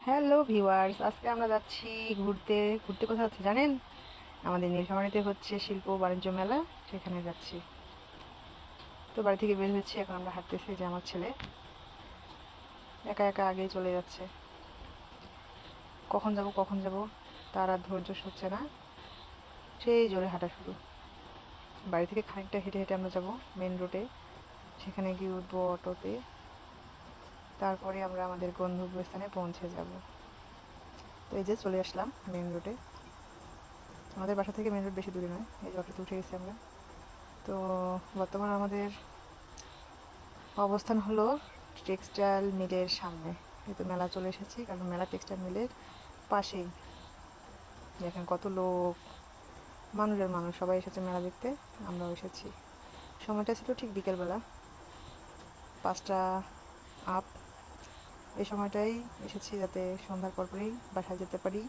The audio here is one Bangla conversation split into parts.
হ্যালো ভিউয়ার্স, আজকে আমরা যাচ্ছি ঘুরতে। ঘুরতে কোথায় যাচ্ছি জানেন? আমাদের নীলফামারীতে হচ্ছে শিল্প ও বাণিজ্য মেলা, সেখানে যাচ্ছি। তো বাড়ি থেকে বের হয়েছি, এখন আমরা হাঁটতেছি। যে আমার ছেলে একা একা আগেই চলে যাচ্ছে। কখন যাব তার আর ধৈর্য সচ্ছে না, সেই জোরে হাঁটা শুরু। বাড়ি থেকে খানিকটা হেঁটে হেঁটে আমরা যাব মেন রোডে, সেখানে গিয়ে উঠবো অটোতে। তারপরে আমরা আমাদের গন্তব্যস্থানে পৌঁছে যাব। তো এই যে চলে আসলাম মেন রোডে। আমাদের বাসা থেকে মেন রোড বেশি দূরে নয়, এই যে অটোতে উঠে গেছি আমরা। তো বর্তমান আমাদের অবস্থান হলো টেক্সটাইল মিলের সামনে। এই তো মেলা চলে এসেছি, কারণ মেলা টেক্সটাইল মিলের পাশেই। দেখেন কত লোক, মানুষের মানুষ, সবাই এসেছে মেলা দেখতে, আমরাও এসেছি। সময়টা ছিল ঠিক বিকেলবেলা 5টা আপ। এই সময়টাই এসেছি যাতে সন্ধ্যার পরপরই বাসায় যেতে পারি,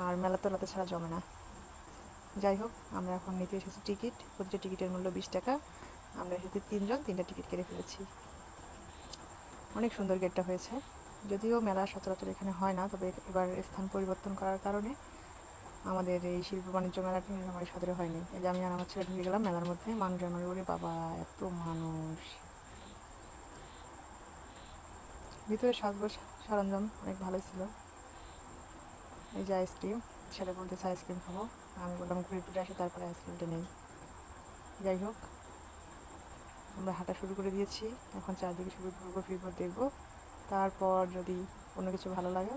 আর মেলা তো রাতে ছাড়া জমে না। যাই হোক, আমরা এখন নিতে এসেছি টিকিট। প্রতিটা টিকিটের মূল্য 20 টাকা। আমরা এসেছি 3 জন, 3টা টিকিট কেটে ফেলেছি। অনেক সুন্দর গেটটা হয়েছে। যদিও মেলা সচরাচর এখানে হয় না, তবে এবার স্থান পরিবর্তন করার কারণে আমাদের এই শিল্প বাণিজ্য মেলাটি নীলফামারী সদরে হয়নি। এই যে আমি আর আমার ছেলে ঢুকে গেলাম মেলার মধ্যে। মানুষের মানে ওরে বাবা, এত মানুষ! ভিতরে সাজগোজ সরঞ্জাম অনেক ভালোই ছিল। এই যে আইসক্রিম, ছেলে বলতেছে আইসক্রিম খাবো, আমি বললাম ঘুরে ফিরে আসি তারপরে আইসক্রিমটা নেই। যাই হোক, আমরা হাঁটা শুরু করে দিয়েছি। এখন চারদিকে শুধু ঘুরবো ফিরবো, দেখবো, তারপর যদি কোনো কিছু ভালো লাগে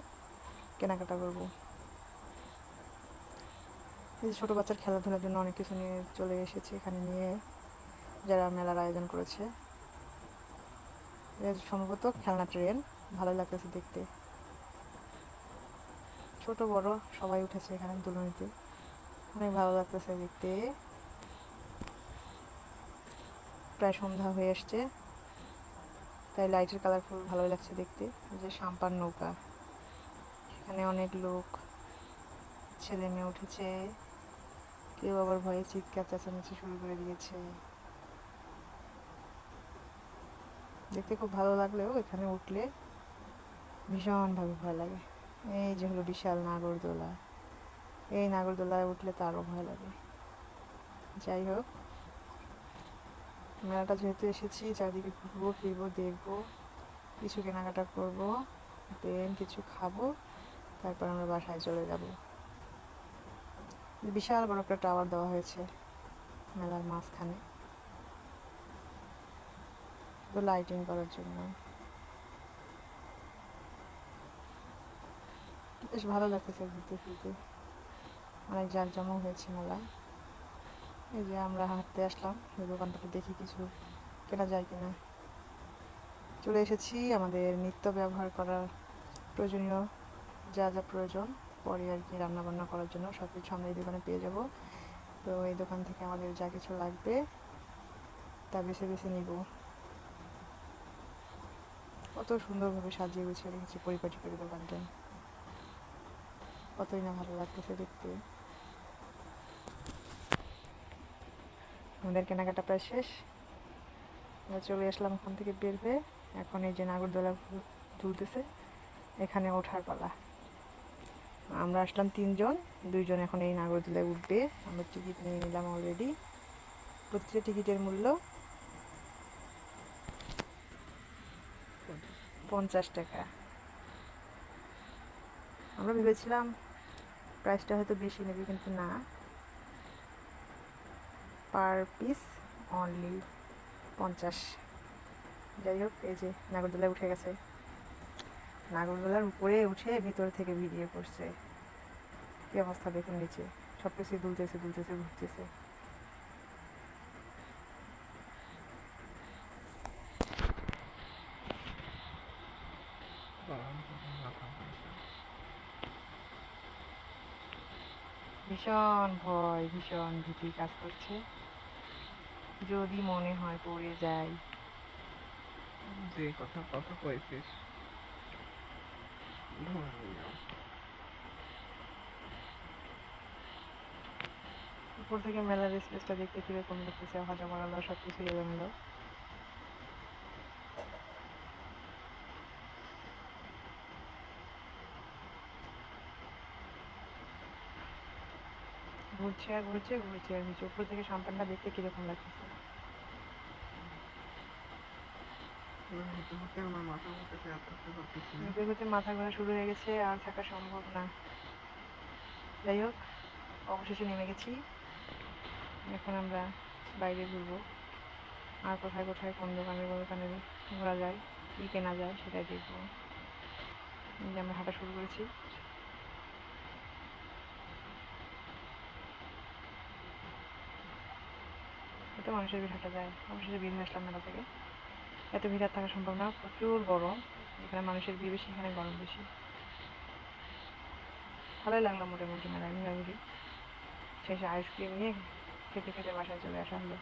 কেনাকাটা করবো। এই যে ছোটো বাচ্চার খেলাধুলার জন্য অনেক কিছু নিয়ে চলে এসেছে এখানে, নিয়ে যারা মেলার আয়োজন করেছে। এটা সম্ভবত খেলনা ট্রেন, ভালোই লাগতেছে দেখতে। ছোট বড় সবাই উঠেছে এখানে দুলুনিতে, অনেক ভালো লাগতেছে দেখতে। প্রায় সন্ধ্যা হয়ে আসছে, তাই লাইটের কালারফুল ভালোই লাগছে দেখতে। এই যে সাম্পান নৌকা, এখানে অনেক লোক, ছেলে মেয়ে উঠেছে, কেউ আবার ভয়ে চিৎকার চেঁচামেচি শুরু করে দিয়েছে। দেখতে খুব ভালো লাগলেও এখানে উঠলে ভীষণভাবে ভয় লাগে। এই যে হলো বিশাল নাগরদোলা, এই নাগরদোলায় উঠলে তো আরও ভয় লাগে। যাই হোক, মেলাটা যেহেতু এসেছি, চারিদিকে ঘুরবো ফিরবো, দেখবো, কিছু কেনাকাটা করবো, দেন কিছু খাবো, তারপর আমরা বাসায় চলে যাব। বিশাল বড় একটা টাওয়ার দেওয়া হয়েছে মেলার মাঝখানে, তো লাইটিং করার জন্য। বেশ ভালো লাগতেছে ঘুরতে ফিরতে, অনেক জাঁকজমক হয়েছে মেলা। এই যে আমরা হাঁটতে আসলাম, এই দোকানটাতে দেখি কিছু কেনা যায় কিনা। চলে এসেছি আমাদের নিত্য ব্যবহার করার প্রয়োজনীয় যা যা প্রয়োজন পরে আর কি রান্না বান্না করার জন্য, সব কিছু আমরা এই দোকানে পেয়ে যাব। তো এই দোকান থেকে আমাদের যা কিছু লাগবে তা বেছে বেছে নিব। কত সুন্দরভাবে সাজিয়ে গুছিয়ে রেখেছি পরিপাটি করে দোকানটা, কতই না ভালো লাগতেছে দেখতে। আমাদের কেনাকাটা প্রায় শেষ, আমরা চলে আসলাম ওখান থেকে বের হয়ে। এখন এই যে নাগরদোলা দুলতেছে, এখানে ওঠার পালা। আমরা আসলাম 3 জন, 2 জন এখন এই নাগরদোলায় উঠবে। আমরা টিকিট নিয়ে নিলাম অলরেডি। প্রতিটা টিকিটের মূল্য 50 টাকা। আমরা ভেবেছিলাম প্রাইসটা হয়তো বেশি নেবে, কিন্তু না, পার পিস অনলি 50। যাই হোক, এই যে নাগরদোলায় উঠে গেছে, নাগরদোলার উপরে উঠে ভিতর থেকে ভিডিও করছে। কি অবস্থা দেখুন, নিচে সব কিছুই দুলতেছে দুলতেছে ঘুরতেছে। ভীষণ ভয়, ভীষণ ভীতি কাজ করছে, যদি মনে হয় পড়ে যাই। যে কথা কথা কইছিস ধর্মীয়। উপর থেকে মেলার স্পেসটা দেখতে কিরকম লাগতেছে, হাজা মারালো সব কিছু এলোমেলো। ঘুরছে আর ঘুরছে, ঘুরছে আর ঘুরছে। উপর থেকে সাম্পানটা দেখতে কিরকম লাগতেছে। হতে হতে আমার মাথা ঘুরতেছে, আর থাকতে পারতেছি না। ঘুরতে ঘুরতে মাথা ঘোরা শুরু হয়ে গেছে, আর থাকা সম্ভব না। যাই হোক, অবশেষে নেমে গেছি। এখন আমরা বাইরে ঘুরবো, আর কোথায় কোথায় কোন দোকানে কোন দোকানে ঘোরা যায়, কী কেনা যায় সেটাই দেখবো। এই যে আমরা হাঁটা শুরু করেছি। এত মানুষের ভিড় হাঁটা যায়। অবশেষে বের হয়ে আসলাম মেলা থেকে। এত ভিড় আর থাকা সম্ভব না, প্রচুর গরম। এখানে মানুষের ভিড় বেশি, এখানে গরম বেশি। ভালোই লাগলো মোটামুটি মেলায় ঘোরাঘুরি শেষে। আইসক্রিম নিয়ে খেতে খেতে বাসায় চলে আসা হলো।